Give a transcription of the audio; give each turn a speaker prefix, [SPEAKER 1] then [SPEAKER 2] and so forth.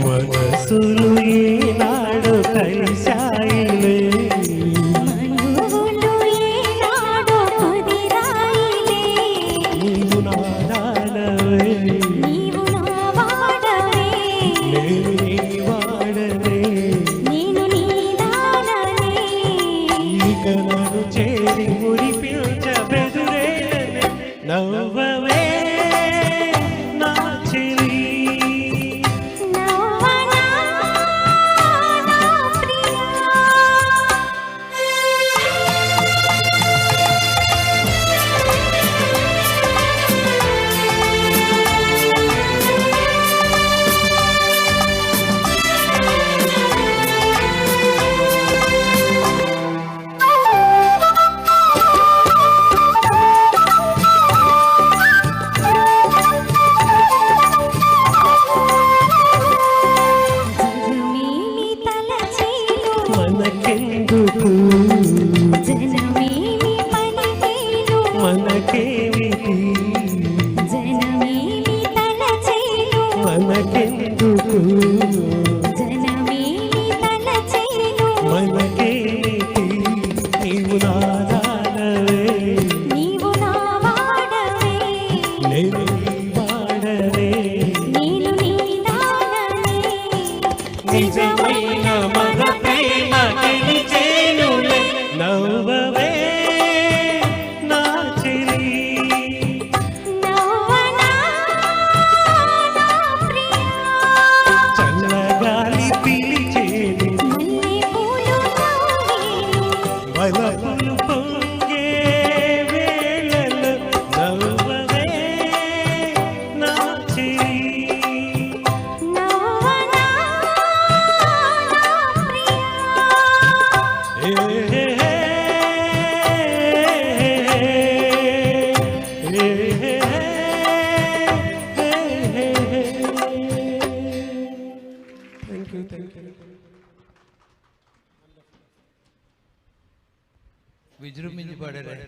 [SPEAKER 1] మనసులు ఈనాడు కలిశాయిలే నీవు నా దానవే నేను నీ వాడనే ఇక నన్ను చేరి మురిపించబెదురేనని నవ్వవే నా చెలి మనకెందుకు
[SPEAKER 2] జనమేమి పలికేను
[SPEAKER 1] మనకేమిటి
[SPEAKER 2] జనమేమి తలచేను
[SPEAKER 1] మనకెందుకు
[SPEAKER 2] జనమేమి తలచేను
[SPEAKER 1] మనకేమిటి నీవు నా దానవే
[SPEAKER 2] నీవు నా వాడవే
[SPEAKER 1] నేను నీ వాడనే
[SPEAKER 2] నేను నీ దాననే
[SPEAKER 1] నిజమైన మన ప్రేమ గెలిచేనులే నవ్వవే నా చెలి
[SPEAKER 2] నవ్వనా నా ప్రియా
[SPEAKER 1] చల్లగాలి పిలిచేను
[SPEAKER 2] మల్లెపూలు నవ్వేను
[SPEAKER 1] వలపులు పొంగే వేళలో నవ్వవే నా చెలి
[SPEAKER 2] నవ్వనా నా ప్రియా
[SPEAKER 1] Thank you.
[SPEAKER 3] విజృంభించి పాడారు.